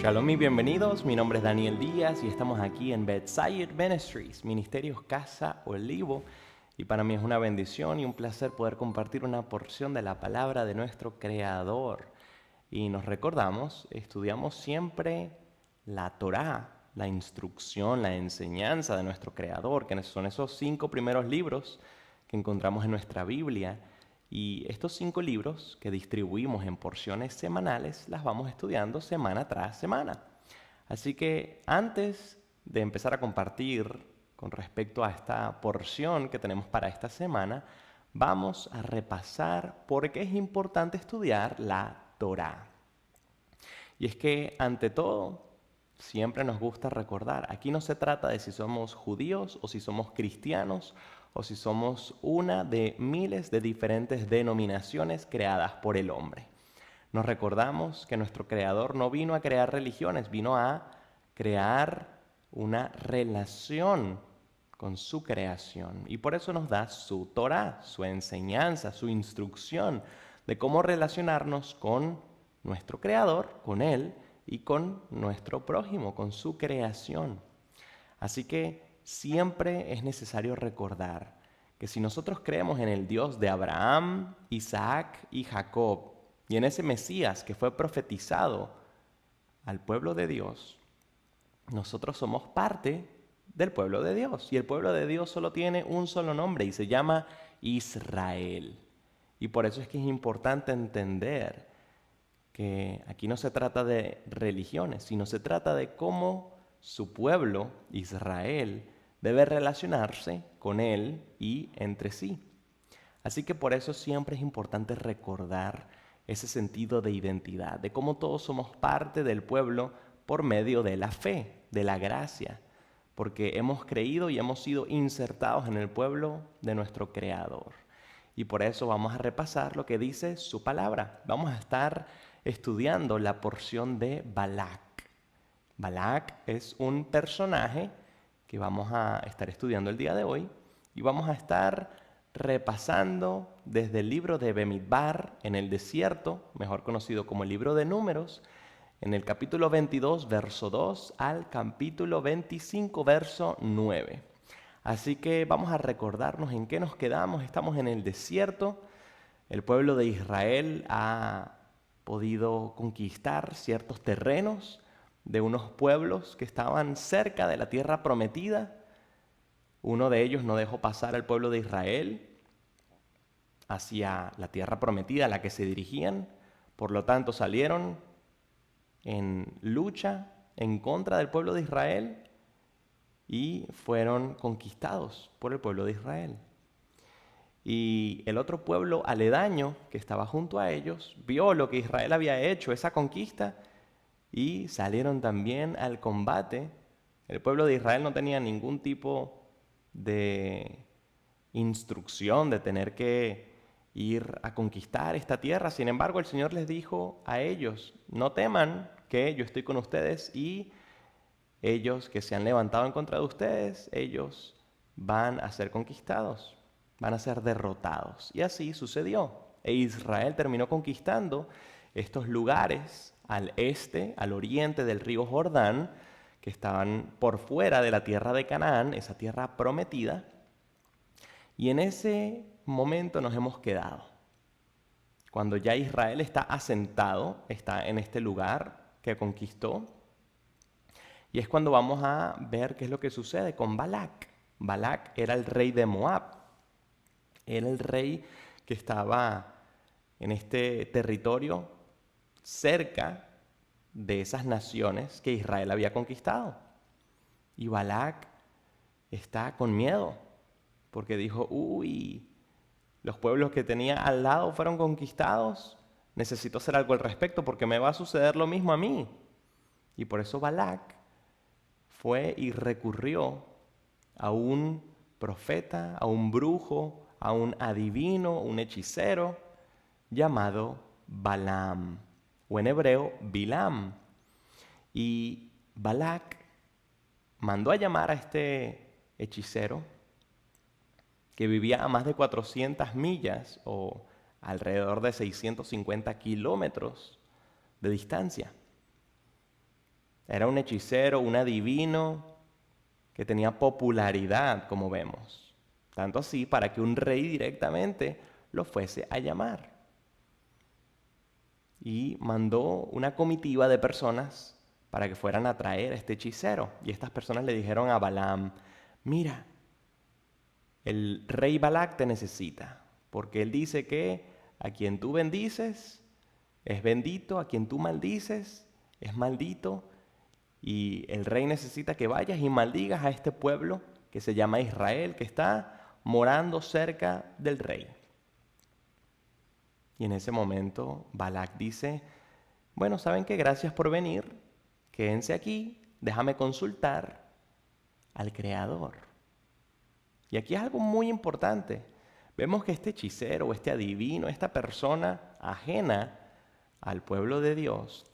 Shalom y bienvenidos, mi nombre es Daniel Díaz y estamos aquí en Bedside Ministries, Ministerios Casa Olivo, y para mí es una bendición y un placer poder compartir una porción de la palabra de nuestro Creador. Y nos recordamos, estudiamos siempre la Torá, la instrucción, la enseñanza de nuestro Creador, que son esos 5 primeros libros que encontramos en nuestra Biblia. Y estos 5 libros que distribuimos en porciones semanales, las vamos estudiando semana tras semana. Así que antes de empezar a compartir con respecto a esta porción que tenemos para esta semana, vamos a repasar por qué es importante estudiar la Torá. Y es que, ante todo, siempre nos gusta recordar, aquí no se trata de si somos judíos o si somos cristianos o si somos una de miles de diferentes denominaciones creadas por el hombre. Nos recordamos que nuestro Creador no vino a crear religiones, vino a crear una relación con su creación. Y por eso nos da su Torá, su enseñanza, su instrucción de cómo relacionarnos con nuestro Creador, con Él y con nuestro prójimo, con su creación. Así que siempre es necesario recordar que si nosotros creemos en el Dios de Abraham, Isaac y Jacob, y en ese Mesías que fue profetizado al pueblo de Dios, nosotros somos parte del pueblo de Dios. Y el pueblo de Dios solo tiene un solo nombre y se llama Israel. Y por eso es que es importante entender que aquí no se trata de religiones, sino se trata de cómo su pueblo, Israel, debe relacionarse con él y entre sí. Así que por eso siempre es importante recordar ese sentido de identidad, de cómo todos somos parte del pueblo por medio de la fe, de la gracia, porque hemos creído y hemos sido insertados en el pueblo de nuestro Creador. Y por eso vamos a repasar lo que dice su palabra. Vamos a estar estudiando la porción de Balac. Balac es un personaje que vamos a estar estudiando el día de hoy y vamos a estar repasando desde el libro de Bemidbar en el desierto, mejor conocido como el libro de Números, en el capítulo 22, verso 2 al capítulo 25, verso 9. Así que vamos a recordarnos en qué nos quedamos. Estamos en el desierto. El pueblo de Israel ha podido conquistar ciertos terrenos de unos pueblos que estaban cerca de la tierra prometida. Uno de ellos no dejó pasar al pueblo de Israel hacia la tierra prometida a la que se dirigían. Por lo tanto, salieron en lucha en contra del pueblo de Israel y fueron conquistados por el pueblo de Israel. Y el otro pueblo aledaño que estaba junto a ellos vio lo que Israel había hecho, esa conquista, y salieron también al combate. El pueblo de Israel no tenía ningún tipo de instrucción de tener que ir a conquistar esta tierra. Sin embargo, el Señor les dijo a ellos, no teman, que yo estoy con ustedes, y ellos que se han levantado en contra de ustedes, ellos van a ser conquistados, van a ser derrotados. Y así sucedió. E Israel terminó conquistando estos lugares al este, al oriente del río Jordán, que estaban por fuera de la tierra de Canaán, esa tierra prometida. Y en ese momento nos hemos quedado. Cuando ya Israel está asentado, está en este lugar que conquistó. Y es cuando vamos a ver qué es lo que sucede con Balac. Balac era el rey de Moab. Era el rey que estaba en este territorio cerca de esas naciones que Israel había conquistado. Y Balac está con miedo porque dijo, uy, los pueblos que tenía al lado fueron conquistados, necesito hacer algo al respecto porque me va a suceder lo mismo a mí. Y por eso Balac fue y recurrió a un profeta, a un brujo, a un adivino, un hechicero llamado Balaam, o en hebreo Bilam. Y Balac mandó a llamar a este hechicero que vivía a más de 400 millas o alrededor de 650 kilómetros de distancia. Era un hechicero, un adivino que tenía popularidad, como vemos. Tanto así para que un rey directamente lo fuese a llamar. Y mandó una comitiva de personas para que fueran a traer a este hechicero. Y estas personas le dijeron a Balaam, mira, el rey Balac te necesita, porque él dice que a quien tú bendices es bendito, a quien tú maldices es maldito, y el rey necesita que vayas y maldigas a este pueblo que se llama Israel, que está morando cerca del rey. Y en ese momento Balac dice, bueno, ¿saben qué? Gracias por venir, quédense aquí, déjame consultar al Creador. Y aquí es algo muy importante. Vemos que este hechicero, este adivino, esta persona ajena al pueblo de Dios,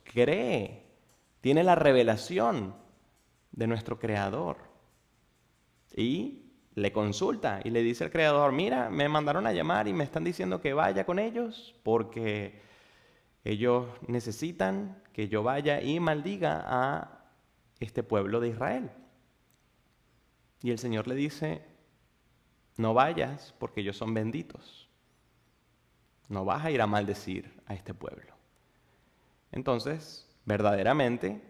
tiene la revelación de nuestro Creador. Y le consulta y le dice al Creador, mira, me mandaron a llamar y me están diciendo que vaya con ellos porque ellos necesitan que yo vaya y maldiga a este pueblo de Israel. Y el Señor le dice, no vayas porque ellos son benditos. No vas a ir a maldecir a este pueblo. Entonces, verdaderamente,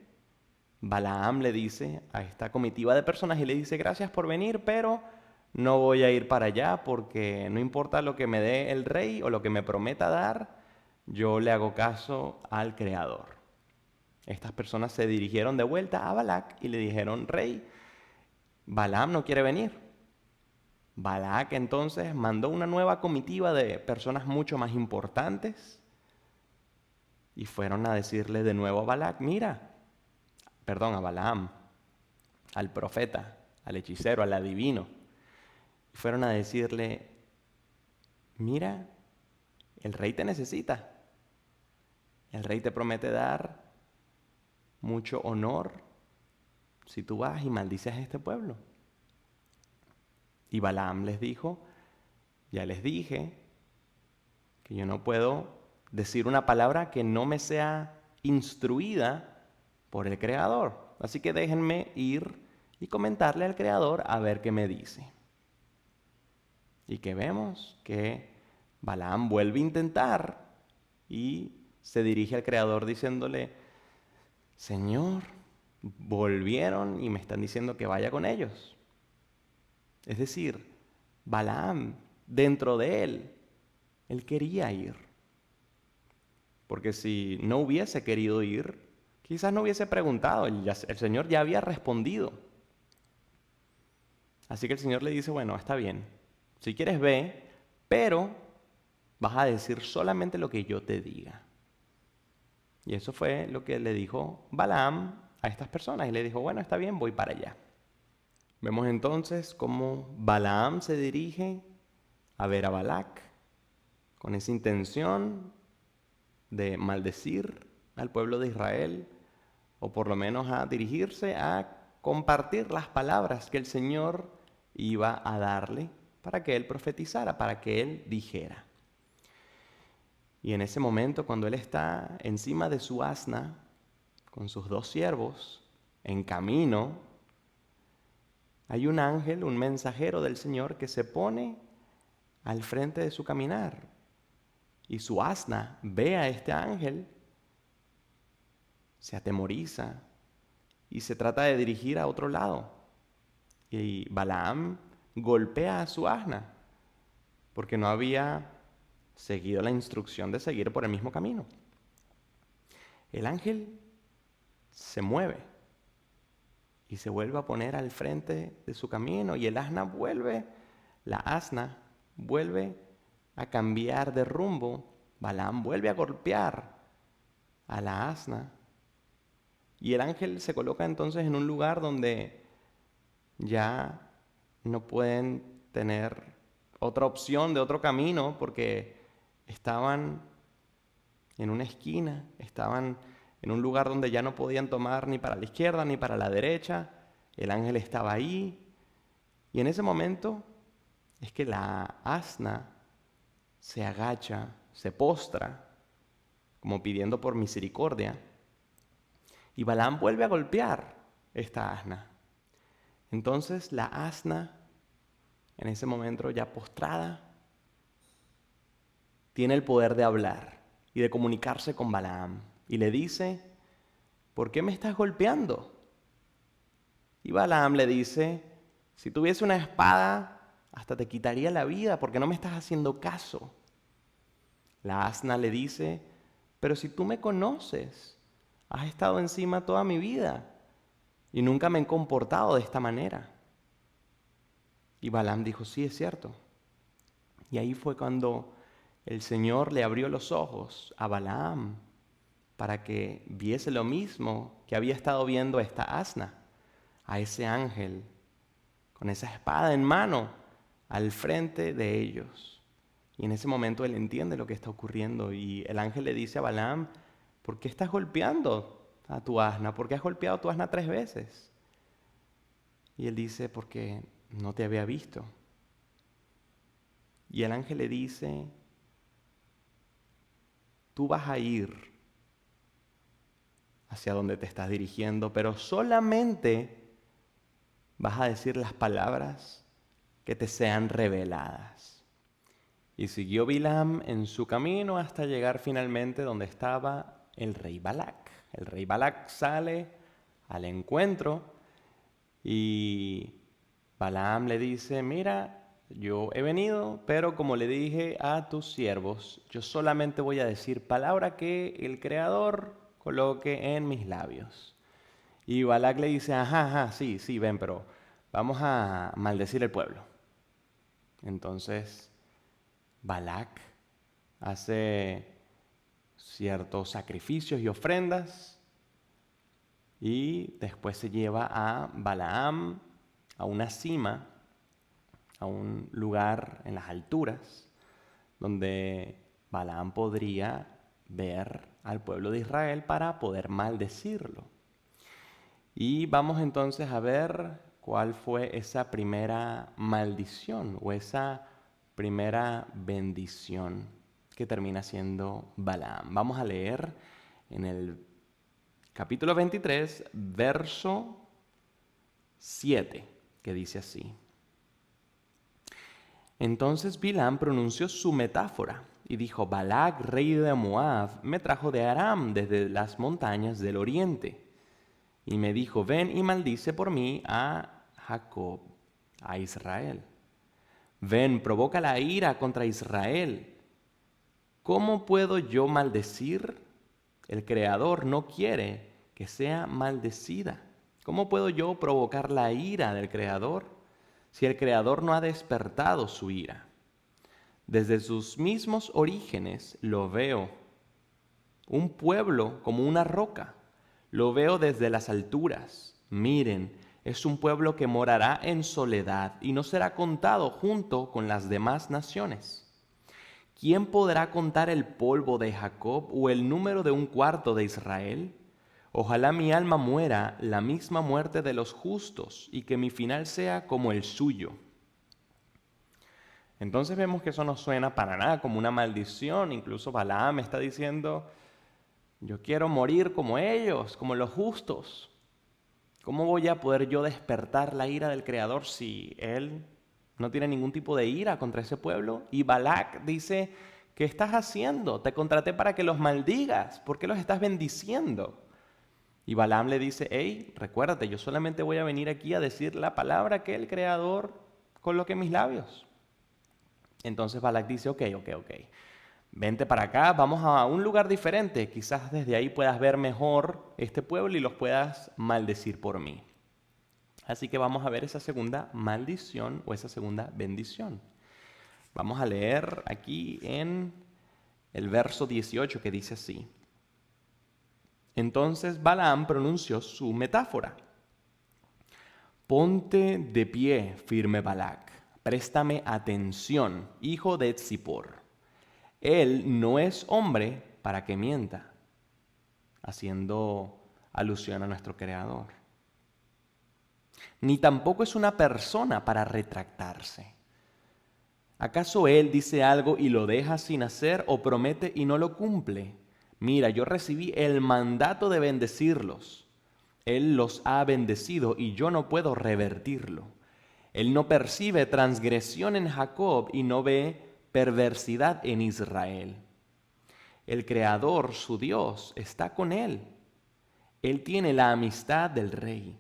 Balaam le dice a esta comitiva de personas y le dice, gracias por venir, pero no voy a ir para allá porque no importa lo que me dé el rey o lo que me prometa dar, yo le hago caso al Creador. Estas personas se dirigieron de vuelta a Balac y le dijeron, rey, Balaam no quiere venir. Balac entonces mandó una nueva comitiva de personas mucho más importantes y fueron a decirle de nuevo a Balac, a Balaam, al profeta, al hechicero, al adivino. Y fueron a decirle, mira, el rey te necesita. El rey te promete dar mucho honor si tú vas y maldices a este pueblo. Y Balaam les dijo, ya les dije que yo no puedo decir una palabra que no me sea instruida por el Creador. Así que déjenme ir y comentarle al Creador a ver qué me dice. Y que vemos que Balaam vuelve a intentar y se dirige al Creador diciéndole, Señor, volvieron y me están diciendo que vaya con ellos. Es decir, Balaam, dentro de él quería ir. Porque si no hubiese querido ir, quizás no hubiese preguntado, el Señor ya había respondido. Así que el Señor le dice, bueno, está bien, si quieres ve, pero vas a decir solamente lo que yo te diga. Y eso fue lo que le dijo Balaam a estas personas. Y le dijo, bueno, está bien, voy para allá. Vemos entonces cómo Balaam se dirige a ver a Balac con esa intención de maldecir al pueblo de Israel, o por lo menos a dirigirse a compartir las palabras que el Señor iba a darle para que él profetizara, para que él dijera. Y en ese momento, cuando él está encima de su asna, con sus 2 siervos, en camino, hay un ángel, un mensajero del Señor que se pone al frente de su caminar. Y su asna ve a este ángel, se atemoriza y se trata de dirigir a otro lado. Y Balaam golpea a su asna porque no había seguido la instrucción de seguir por el mismo camino. El ángel se mueve y se vuelve a poner al frente de su camino y la asna vuelve a cambiar de rumbo. Balaam vuelve a golpear a la asna y el ángel se coloca entonces en un lugar donde ya no pueden tener otra opción de otro camino porque estaban en una esquina, estaban en un lugar donde ya no podían tomar ni para la izquierda ni para la derecha. El ángel estaba ahí y en ese momento es que la asna se agacha, se postra, como pidiendo por misericordia. Y Balaam vuelve a golpear esta asna. Entonces la asna, en ese momento ya postrada, tiene el poder de hablar y de comunicarse con Balaam. Y le dice, ¿por qué me estás golpeando? Y Balaam le dice, si tuviese una espada, hasta te quitaría la vida porque no me estás haciendo caso. La asna le dice, pero si tú me conoces, has estado encima toda mi vida y nunca me he comportado de esta manera. Y Balaam dijo, sí, es cierto. Y ahí fue cuando el Señor le abrió los ojos a Balaam para que viese lo mismo que había estado viendo esta asna, a ese ángel con esa espada en mano al frente de ellos. Y en ese momento él entiende lo que está ocurriendo y el ángel le dice a Balaam, ¿por qué estás golpeando a tu asna? ¿Por qué has golpeado a tu asna 3 veces? Y él dice, porque no te había visto. Y el ángel le dice, tú vas a ir hacia donde te estás dirigiendo, pero solamente vas a decir las palabras que te sean reveladas. Y siguió Bilam en su camino hasta llegar finalmente donde estaba el rey Balac. El rey Balac sale al encuentro y Balaam le dice, mira, yo he venido, pero como le dije a tus siervos, yo solamente voy a decir palabra que el Creador coloque en mis labios. Y Balac le dice, ajá, sí, ven, pero vamos a maldecir el pueblo. Entonces, Balac hace ciertos sacrificios y ofrendas y después se lleva a Balaam a una cima, a un lugar en las alturas, donde Balaam podría ver al pueblo de Israel para poder maldecirlo. Y vamos entonces a ver cuál fue esa primera maldición o esa primera bendición que termina siendo Balaam. Vamos a leer en el capítulo 23, verso 7, que dice así. Entonces Bilam pronunció su metáfora y dijo, Balac, rey de Moab, me trajo de Aram desde las montañas del oriente. Y me dijo, ven y maldice por mí a Jacob, a Israel. Ven, provoca la ira contra Israel. ¿Cómo puedo yo maldecir? El Creador no quiere que sea maldecida. ¿Cómo puedo yo provocar la ira del Creador si el Creador no ha despertado su ira? Desde sus mismos orígenes lo veo, un pueblo como una roca. Lo veo desde las alturas. Miren, es un pueblo que morará en soledad y no será contado junto con las demás naciones. ¿Quién podrá contar el polvo de Jacob o el número de 1/4 de Israel? Ojalá mi alma muera la misma muerte de los justos y que mi final sea como el suyo. Entonces vemos que eso no suena para nada como una maldición. Incluso Balaam está diciendo, yo quiero morir como ellos, como los justos. ¿Cómo voy a poder yo despertar la ira del Creador si Él no tiene ningún tipo de ira contra ese pueblo? Y Balac dice, ¿qué estás haciendo? Te contraté para que los maldigas. ¿Por qué los estás bendiciendo? Y Balaam le dice, hey, recuérdate, yo solamente voy a venir aquí a decir la palabra que el Creador coloque en mis labios. Entonces Balac dice, ok. Vente para acá, vamos a un lugar diferente. Quizás desde ahí puedas ver mejor este pueblo y los puedas maldecir por mí. Así que vamos a ver esa segunda maldición o esa segunda bendición. Vamos a leer aquí en el verso 18 que dice así. Entonces Balaam pronunció su metáfora. Ponte de pie, firme Balac, préstame atención, hijo de Zippor. Él no es hombre para que mienta, haciendo alusión a nuestro Creador. Ni tampoco es una persona para retractarse. ¿Acaso él dice algo y lo deja sin hacer o promete y no lo cumple? Mira, yo recibí el mandato de bendecirlos. Él los ha bendecido y yo no puedo revertirlo. Él no percibe transgresión en Jacob y no ve perversidad en Israel. El Creador, su Dios, está con él. Él tiene la amistad del rey.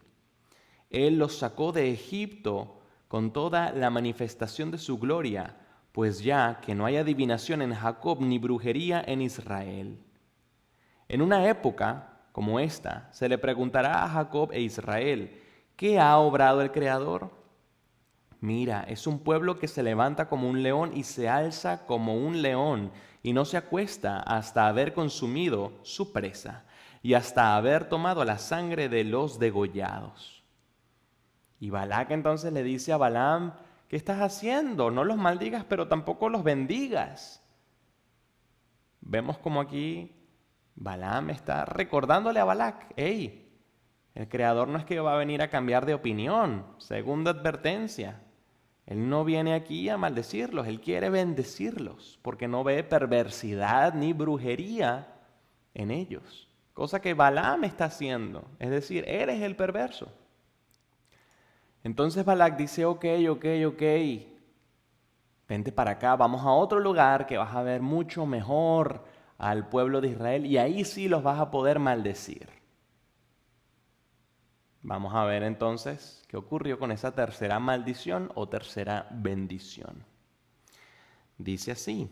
Él los sacó de Egipto con toda la manifestación de su gloria, pues ya que no hay adivinación en Jacob ni brujería en Israel. En una época como esta, se le preguntará a Jacob e Israel, ¿qué ha obrado el Creador? Mira, es un pueblo que se levanta como un león y se alza como un león y no se acuesta hasta haber consumido su presa y hasta haber tomado la sangre de los degollados. Y Balac entonces le dice a Balaam, ¿qué estás haciendo? No los maldigas, pero tampoco los bendigas. Vemos como aquí Balaam está recordándole a Balac, hey, el Creador no es que va a venir a cambiar de opinión, segunda advertencia. Él no viene aquí a maldecirlos, Él quiere bendecirlos, porque no ve perversidad ni brujería en ellos. Cosa que Balaam está haciendo, es decir, eres el perverso. Entonces Balac dice, ok, vente para acá, vamos a otro lugar que vas a ver mucho mejor al pueblo de Israel y ahí sí los vas a poder maldecir. Vamos a ver entonces qué ocurrió con esa tercera maldición o tercera bendición. Dice así.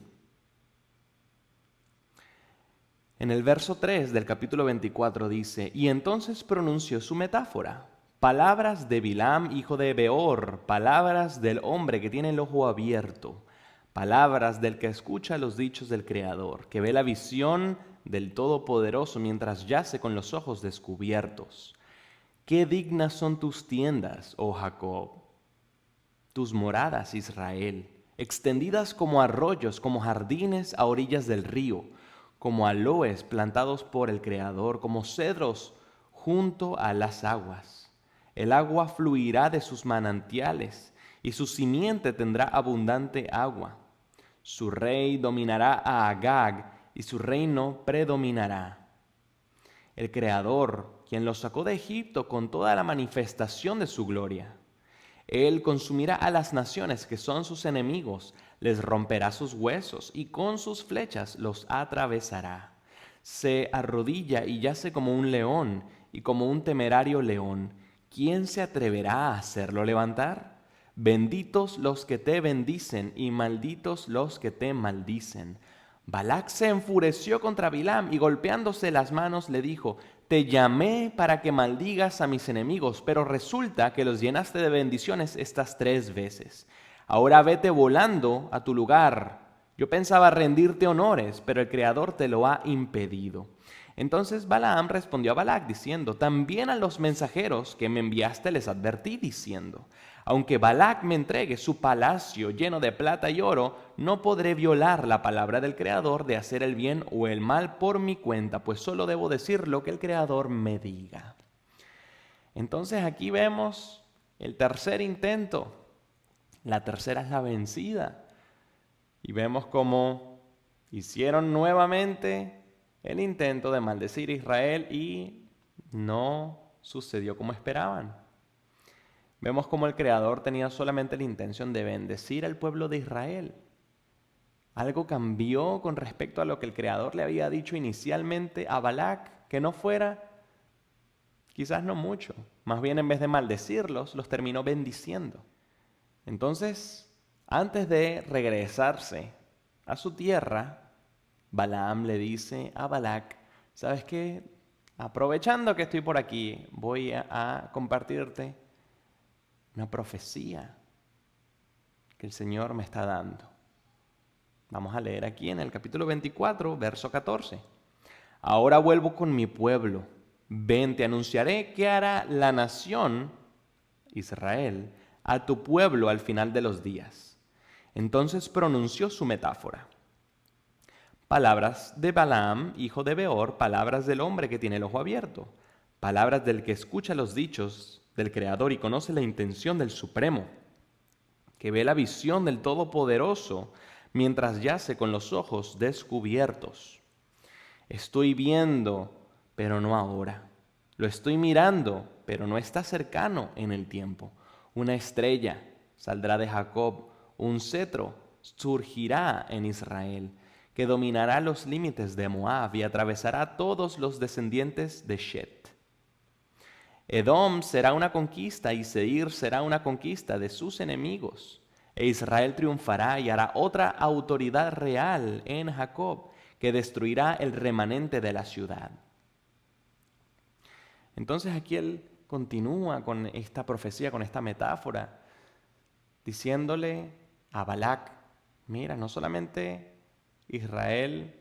En el verso 3 del capítulo 24 dice, y entonces pronunció su metáfora, palabras de Bilam, hijo de Beor, palabras del hombre que tiene el ojo abierto, palabras del que escucha los dichos del Creador, que ve la visión del Todopoderoso mientras yace con los ojos descubiertos. Qué dignas son tus tiendas, oh Jacob, tus moradas, Israel, extendidas como arroyos, como jardines a orillas del río, como aloes plantados por el Creador, como cedros junto a las aguas. El agua fluirá de sus manantiales, y su simiente tendrá abundante agua. Su rey dominará a Agag, y su reino predominará. El Creador, quien los sacó de Egipto con toda la manifestación de su gloria. Él consumirá a las naciones que son sus enemigos, les romperá sus huesos y con sus flechas los atravesará. Se arrodilla y yace como un león y como un temerario león. ¿Quién se atreverá a hacerlo levantar? Benditos los que te bendicen y malditos los que te maldicen. Balac se enfureció contra Bilam y golpeándose las manos le dijo, te llamé para que maldigas a mis enemigos, pero resulta que los llenaste de bendiciones estas 3 veces. Ahora vete volando a tu lugar. Yo pensaba rendirte honores, pero el Creador te lo ha impedido. Entonces Balaam respondió a Balac diciendo, también a los mensajeros que me enviaste les advertí diciendo, aunque Balac me entregue su palacio lleno de plata y oro, no podré violar la palabra del Creador de hacer el bien o el mal por mi cuenta, pues solo debo decir lo que el Creador me diga. Entonces aquí vemos el tercer intento. La tercera es la vencida. Y vemos cómo hicieron nuevamente el intento de maldecir a Israel y no sucedió como esperaban. Vemos cómo el Creador tenía solamente la intención de bendecir al pueblo de Israel. Algo cambió con respecto a lo que el Creador le había dicho inicialmente a Balac, que no fuera, quizás no mucho, más bien en vez de maldecirlos, los terminó bendiciendo. Entonces, antes de regresarse a su tierra, Balaam le dice a Balac, ¿sabes qué? Aprovechando que estoy por aquí, voy a compartirte una profecía que el Señor me está dando. Vamos a leer aquí en el capítulo 24, verso 14. Ahora vuelvo con mi pueblo. Ven, te anunciaré qué hará la nación, Israel, a tu pueblo al final de los días. Entonces pronunció su metáfora. Palabras de Balaam, hijo de Beor, palabras del hombre que tiene el ojo abierto, palabras del que escucha los dichos del Creador y conoce la intención del Supremo, que ve la visión del Todopoderoso mientras yace con los ojos descubiertos. Estoy viendo, pero no ahora. Lo estoy mirando, pero no está cercano en el tiempo. Una estrella saldrá de Jacob, un cetro surgirá en Israel, que dominará los límites de Moab y atravesará todos los descendientes de Shet. Edom será una conquista y Seir será una conquista de sus enemigos. E Israel triunfará y hará otra autoridad real en Jacob, que destruirá el remanente de la ciudad. Entonces aquí él continúa con esta profecía, con esta metáfora, diciéndole a Balac, mira, no solamente Israel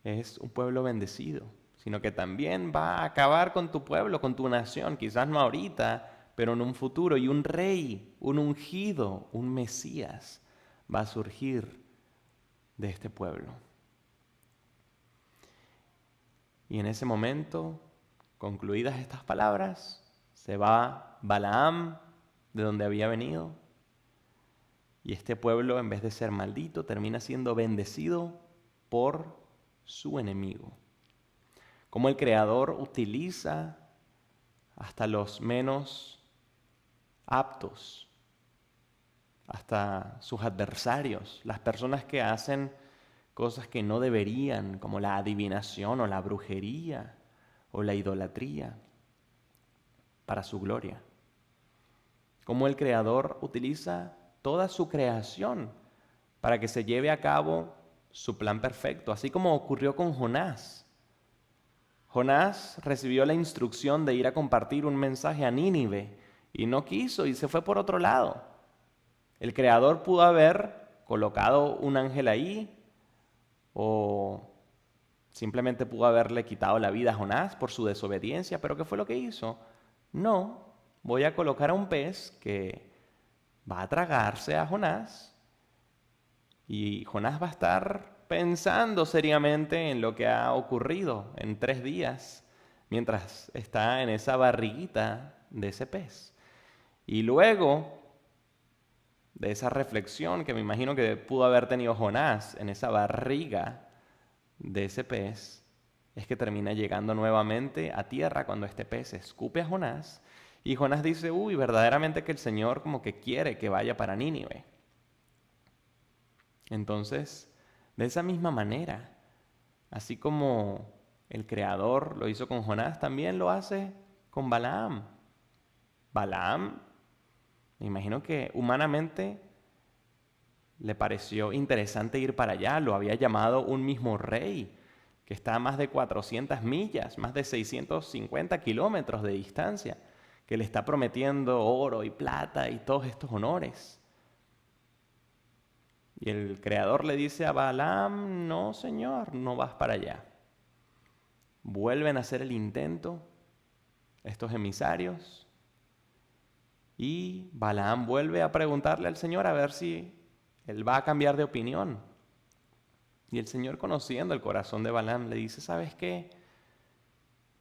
es un pueblo bendecido, sino que también va a acabar con tu pueblo, con tu nación, quizás no ahorita, pero en un futuro. Y un rey, un ungido, un Mesías va a surgir de este pueblo. Y en ese momento, concluidas estas palabras, se va Balaam de donde había venido. Y este pueblo, en vez de ser maldito, termina siendo bendecido por su enemigo. Cómo el Creador utiliza hasta los menos aptos, hasta sus adversarios, las personas que hacen cosas que no deberían, como la adivinación o la brujería o la idolatría, para su gloria. Cómo el Creador utiliza toda su creación para que se lleve a cabo su plan perfecto, así como ocurrió con Jonás. Jonás recibió la instrucción de ir a compartir un mensaje a Nínive y no quiso y se fue por otro lado. El Creador pudo haber colocado un ángel ahí o simplemente pudo haberle quitado la vida a Jonás por su desobediencia, pero ¿qué fue lo que hizo? No, voy a colocar a un pez que va a tragarse a Jonás y Jonás va a estar pensando seriamente en lo que ha ocurrido en 3 días mientras está en esa barriguita de ese pez. Y luego de esa reflexión que me imagino que pudo haber tenido Jonás en esa barriga de ese pez, es que termina llegando nuevamente a tierra cuando este pez escupe a Jonás y Jonás dice, uy, verdaderamente que el Señor como que quiere que vaya para Nínive. Entonces, de esa misma manera, así como el Creador lo hizo con Jonás, también lo hace con Balaam. Balaam, me imagino que humanamente le pareció interesante ir para allá, lo había llamado un mismo rey, que está a más de 400 millas, más de 650 kilómetros de distancia, que le está prometiendo oro y plata y todos estos honores. Y el Creador le dice a Balaam, no señor, no vas para allá. Vuelven a hacer el intento estos emisarios y Balaam vuelve a preguntarle al Señor a ver si él va a cambiar de opinión. Y el Señor, conociendo el corazón de Balaam, le dice, ¿sabes qué?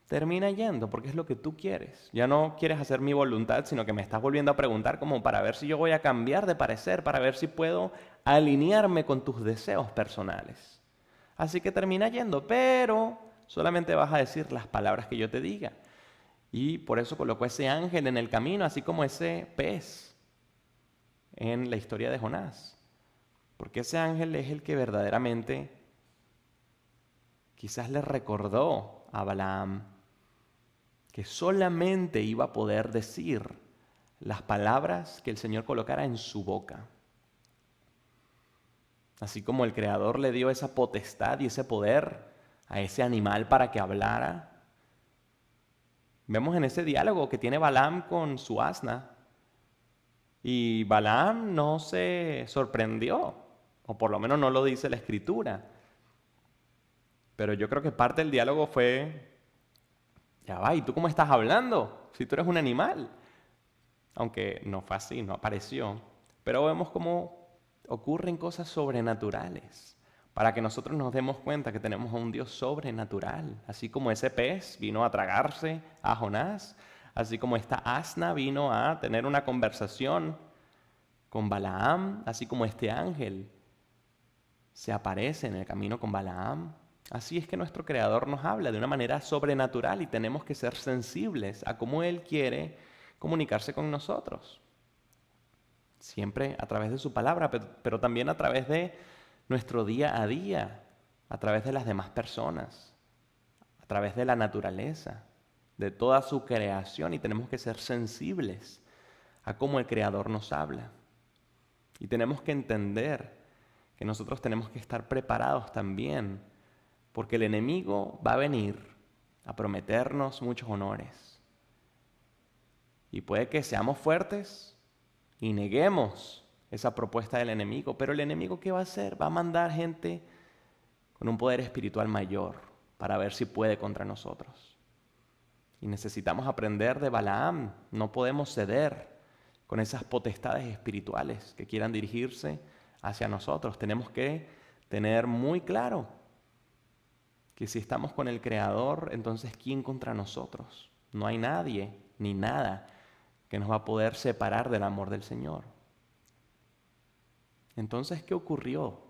Termina yendo porque es lo que tú quieres. Ya no quieres hacer mi voluntad, sino que me estás volviendo a preguntar como para ver si yo voy a cambiar de parecer, para ver si puedo alinearme con tus deseos personales. Así que termina yendo, pero solamente vas a decir las palabras que yo te diga. Y por eso colocó ese ángel en el camino, así como ese pez en la historia de Jonás. Porque ese ángel es el que verdaderamente quizás le recordó a Balaam que solamente iba a poder decir las palabras que el Señor colocara en su boca. Así como el Creador le dio esa potestad y ese poder a ese animal para que hablara. Vemos en ese diálogo que tiene Balaam con su asna. Y Balaam no se sorprendió, o por lo menos no lo dice la Escritura. Pero yo creo que parte del diálogo fue, ya va, ¿y tú cómo estás hablando? Si tú eres un animal. Aunque no fue así, no apareció. Pero vemos cómo ocurren cosas sobrenaturales para que nosotros nos demos cuenta que tenemos a un Dios sobrenatural. Así como ese pez vino a tragarse a Jonás, así como esta asna vino a tener una conversación con Balaam, así como este ángel se aparece en el camino con Balaam. Así es que nuestro Creador nos habla de una manera sobrenatural y tenemos que ser sensibles a cómo Él quiere comunicarse con nosotros. Siempre a través de su palabra, pero también a través de nuestro día a día, a través de las demás personas, a través de la naturaleza, de toda su creación, y tenemos que ser sensibles a cómo el Creador nos habla. Y tenemos que entender que nosotros tenemos que estar preparados también, porque el enemigo va a venir a prometernos muchos honores. Y puede que seamos fuertes y neguemos esa propuesta del enemigo, pero el enemigo, ¿qué va a hacer? Va a mandar gente con un poder espiritual mayor para ver si puede contra nosotros. Y necesitamos aprender de Balaam, no podemos ceder con esas potestades espirituales que quieran dirigirse hacia nosotros. Tenemos que tener muy claro que si estamos con el Creador, entonces ¿quién contra nosotros? No hay nadie ni nada que nos va a poder separar del amor del Señor. Entonces, ¿qué ocurrió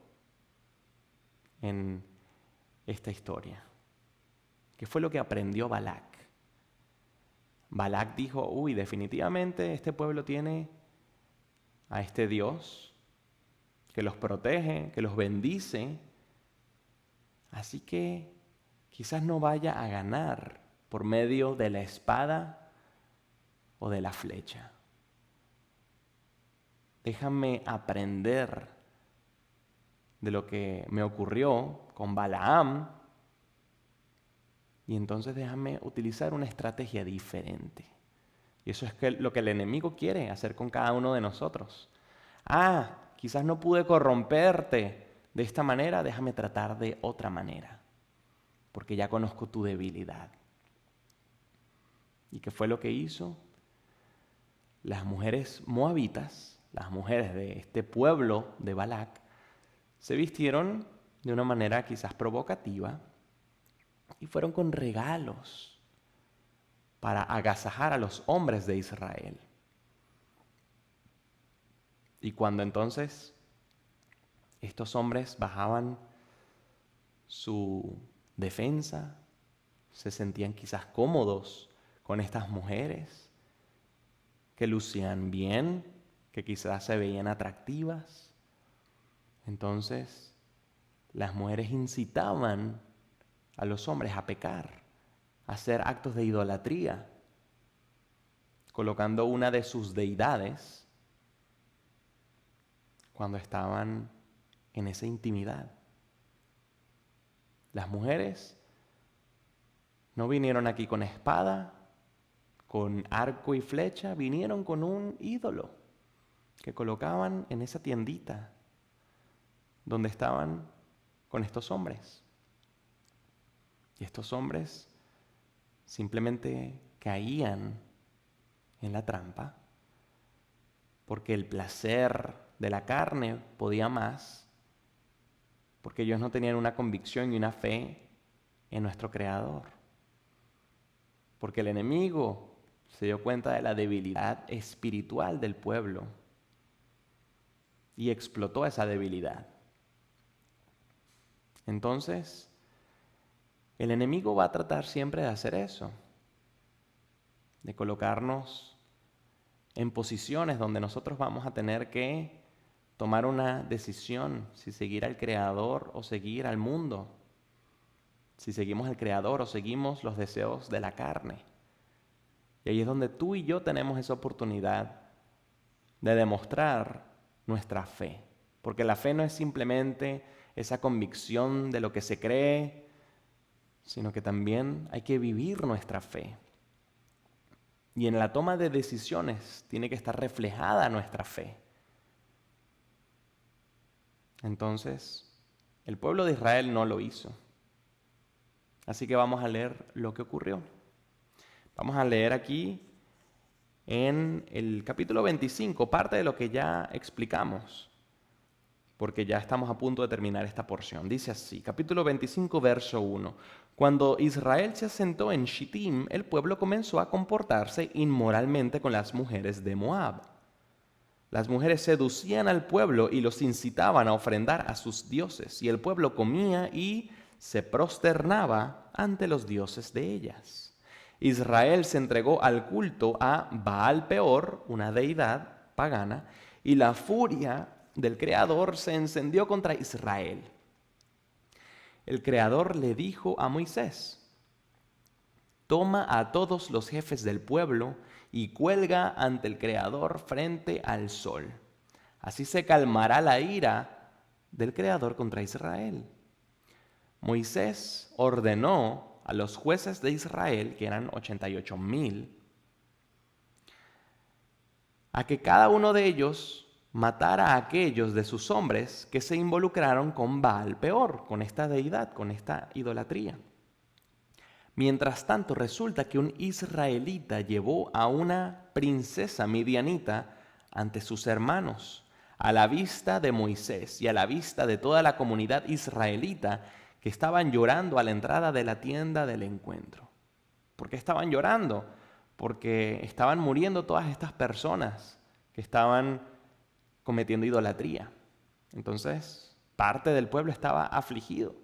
en esta historia? ¿Qué fue lo que aprendió Balac? Balac dijo, definitivamente este pueblo tiene a este Dios que los protege, que los bendice, así que quizás no vaya a ganar por medio de la espada o de la flecha. Déjame aprender de lo que me ocurrió con Balaam y entonces déjame utilizar una estrategia diferente. Y eso es lo que el enemigo quiere hacer con cada uno de nosotros. Quizás no pude corromperte de esta manera, déjame tratar de otra manera, porque ya conozco tu debilidad. ¿Y qué fue lo que hizo? Las mujeres moabitas, las mujeres de este pueblo de Balac, se vistieron de una manera quizás provocativa y fueron con regalos para agasajar a los hombres de Israel. Y cuando entonces estos hombres bajaban su defensa, se sentían quizás cómodos con estas mujeres que lucían bien, que quizás se veían atractivas. Entonces, las mujeres incitaban a los hombres a pecar, a hacer actos de idolatría, colocando una de sus deidades cuando estaban en esa intimidad. Las mujeres no vinieron aquí con espada, con arco y flecha, vinieron con un ídolo que colocaban en esa tiendita donde estaban con estos hombres. Y estos hombres simplemente caían en la trampa porque el placer de la carne podía más, porque ellos no tenían una convicción y una fe en nuestro Creador. Porque el enemigo se dio cuenta de la debilidad espiritual del pueblo y explotó esa debilidad. Entonces, el enemigo va a tratar siempre de hacer eso, de colocarnos en posiciones donde nosotros vamos a tener que tomar una decisión, si seguir al Creador o seguir al mundo, si seguimos al Creador o seguimos los deseos de la carne. Y ahí es donde tú y yo tenemos esa oportunidad de demostrar nuestra fe, porque la fe no es simplemente esa convicción de lo que se cree, sino que también hay que vivir nuestra fe. Y en la toma de decisiones tiene que estar reflejada nuestra fe. Entonces, el pueblo de Israel no lo hizo. Así que vamos a leer lo que ocurrió. Vamos a leer aquí en el capítulo 25, parte de lo que ya explicamos, porque ya estamos a punto de terminar esta porción. Dice así, capítulo 25, verso 1. Cuando Israel se asentó en Shittim, el pueblo comenzó a comportarse inmoralmente con las mujeres de Moab. Las mujeres seducían al pueblo y los incitaban a ofrendar a sus dioses, y el pueblo comía y se prosternaba ante los dioses de ellas. Israel se entregó al culto a Baal Peor, una deidad pagana, y la furia del Creador se encendió contra Israel. El Creador le dijo a Moisés: toma a todos los jefes del pueblo y cuelga ante el Creador frente al sol. Así se calmará la ira del Creador contra Israel. Moisés ordenó a los jueces de Israel, que eran 88,000, a que cada uno de ellos matara a aquellos de sus hombres que se involucraron con Baal Peor, con esta deidad, con esta idolatría. Mientras tanto, resulta que un israelita llevó a una princesa midianita ante sus hermanos, a la vista de Moisés y a la vista de toda la comunidad israelita que estaban llorando a la entrada de la tienda del encuentro. ¿Por qué estaban llorando? Porque estaban muriendo todas estas personas que estaban cometiendo idolatría. Entonces, parte del pueblo estaba afligido.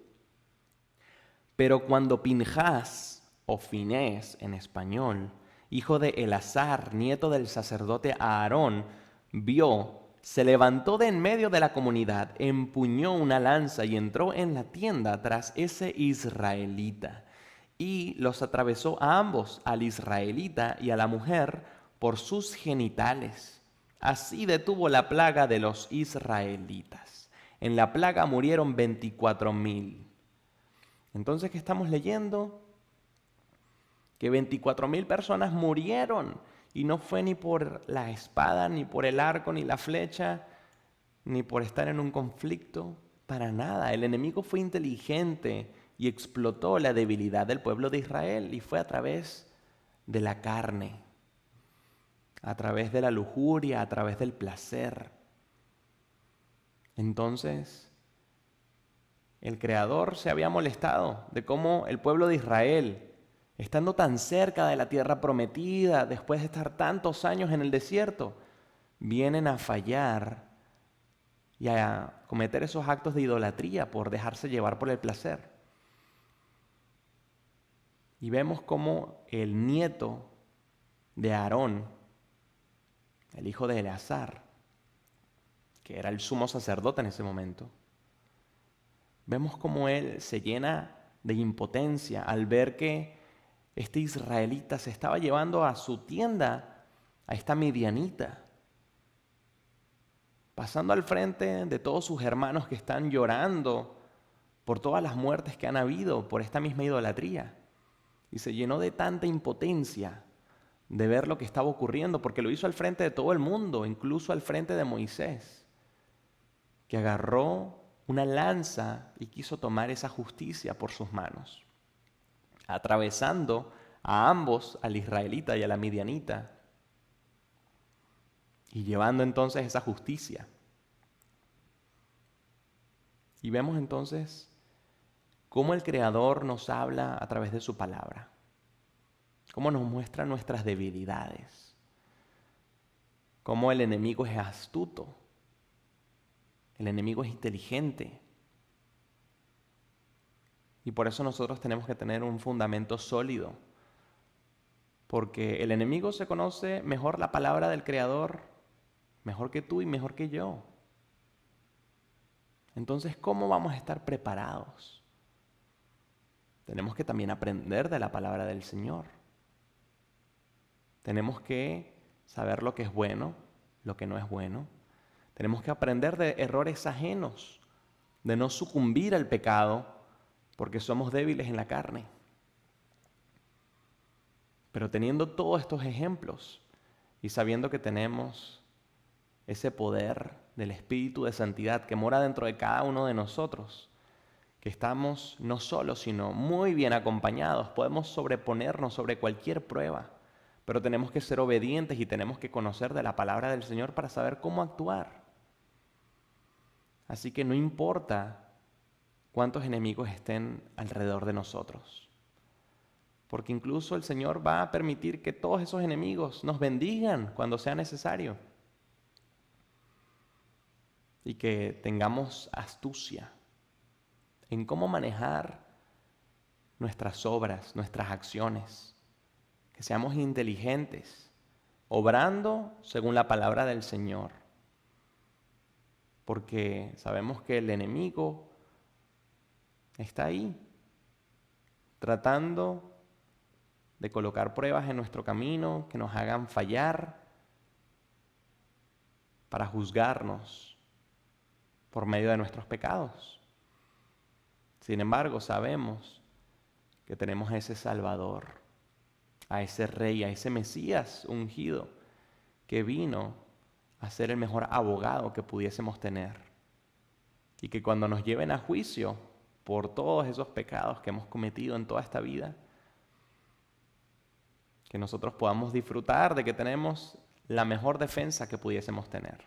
Pero cuando Pinjás, o Finés en español, hijo de Eleazar, nieto del sacerdote Aarón, vio, se levantó de en medio de la comunidad, empuñó una lanza y entró en la tienda tras ese israelita, y los atravesó a ambos, al israelita y a la mujer, por sus genitales. Así detuvo la plaga de los israelitas. En la plaga murieron 24,000. Entonces, ¿qué estamos leyendo? Que 24,000 personas murieron, y no fue ni por la espada, ni por el arco, ni la flecha, ni por estar en un conflicto, para nada. El enemigo fue inteligente y explotó la debilidad del pueblo de Israel, y fue a través de la carne, a través de la lujuria, a través del placer. Entonces, el Creador se había molestado de cómo el pueblo de Israel, estando tan cerca de la tierra prometida, después de estar tantos años en el desierto, vienen a fallar y a cometer esos actos de idolatría por dejarse llevar por el placer. Y vemos cómo el nieto de Aarón, el hijo de Eleazar, que era el sumo sacerdote en ese momento, vemos cómo él se llena de impotencia al ver que este israelita se estaba llevando a su tienda a esta midianita, pasando al frente de todos sus hermanos que están llorando por todas las muertes que han habido por esta misma idolatría. Y se llenó de tanta impotencia de ver lo que estaba ocurriendo, porque lo hizo al frente de todo el mundo, incluso al frente de Moisés, que agarró una lanza y quiso tomar esa justicia por sus manos, atravesando a ambos, al israelita y a la midianita, y llevando entonces esa justicia. Y vemos entonces cómo el Creador nos habla a través de su palabra, cómo nos muestra nuestras debilidades, cómo el enemigo es astuto, el enemigo es inteligente. Y por eso nosotros tenemos que tener un fundamento sólido, porque el enemigo se conoce mejor la palabra del Creador, mejor que tú y mejor que yo. Entonces, ¿cómo vamos a estar preparados? Tenemos que también aprender de la palabra del Señor. Tenemos que saber lo que es bueno, lo que no es bueno. Tenemos que aprender de errores ajenos, de no sucumbir al pecado, porque somos débiles en la carne. Pero teniendo todos estos ejemplos y sabiendo que tenemos ese poder del Espíritu de Santidad que mora dentro de cada uno de nosotros, que estamos no solos, sino muy bien acompañados, podemos sobreponernos sobre cualquier prueba, pero tenemos que ser obedientes y tenemos que conocer de la palabra del Señor para saber cómo actuar. Así que no importa cuántos enemigos estén alrededor de nosotros, porque incluso el Señor va a permitir que todos esos enemigos nos bendigan cuando sea necesario y que tengamos astucia en cómo manejar nuestras obras, nuestras acciones, que seamos inteligentes, obrando según la palabra del Señor, porque sabemos que el enemigo está ahí, tratando de colocar pruebas en nuestro camino que nos hagan fallar para juzgarnos por medio de nuestros pecados. Sin embargo, sabemos que tenemos a ese Salvador, a ese Rey, a ese Mesías ungido que vino a ser el mejor abogado que pudiésemos tener. Y que cuando nos lleven a juicio por todos esos pecados que hemos cometido en toda esta vida, que nosotros podamos disfrutar de que tenemos la mejor defensa que pudiésemos tener.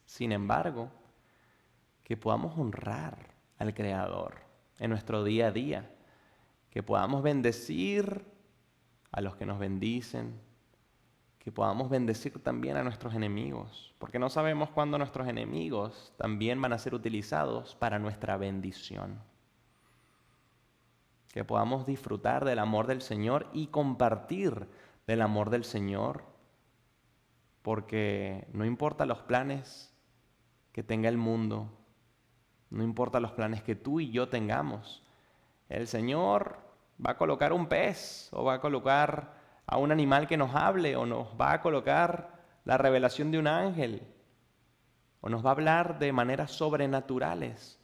Sin embargo, que podamos honrar al Creador en nuestro día a día, que podamos bendecir a los que nos bendicen, que podamos bendecir también a nuestros enemigos, porque no sabemos cuándo nuestros enemigos también van a ser utilizados para nuestra bendición. Que podamos disfrutar del amor del Señor y compartir del amor del Señor, porque no importa los planes que tenga el mundo, no importa los planes que tú y yo tengamos, el Señor va a colocar un pez o va a colocar a un animal que nos hable o nos va a colocar la revelación de un ángel o nos va a hablar de maneras sobrenaturales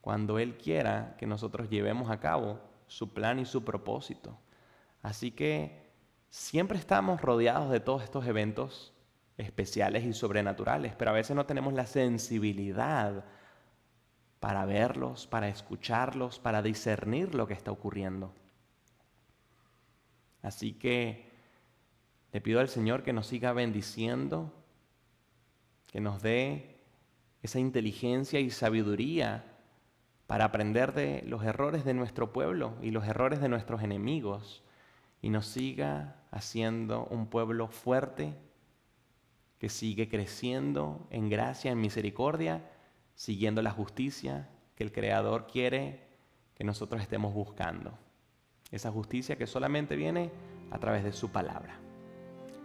cuando Él quiera que nosotros llevemos a cabo su plan y su propósito. Así que siempre estamos rodeados de todos estos eventos especiales y sobrenaturales, pero a veces no tenemos la sensibilidad para verlos, para escucharlos, para discernir lo que está ocurriendo. Así que le pido al Señor que nos siga bendiciendo, que nos dé esa inteligencia y sabiduría para aprender de los errores de nuestro pueblo y los errores de nuestros enemigos, y nos siga haciendo un pueblo fuerte que sigue creciendo en gracia, en misericordia, siguiendo la justicia que el Creador quiere que nosotros estemos buscando. Esa justicia que solamente viene a través de su palabra.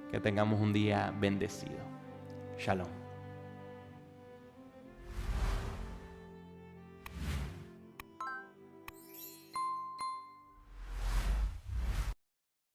Que tengamos un día bendecido. Shalom.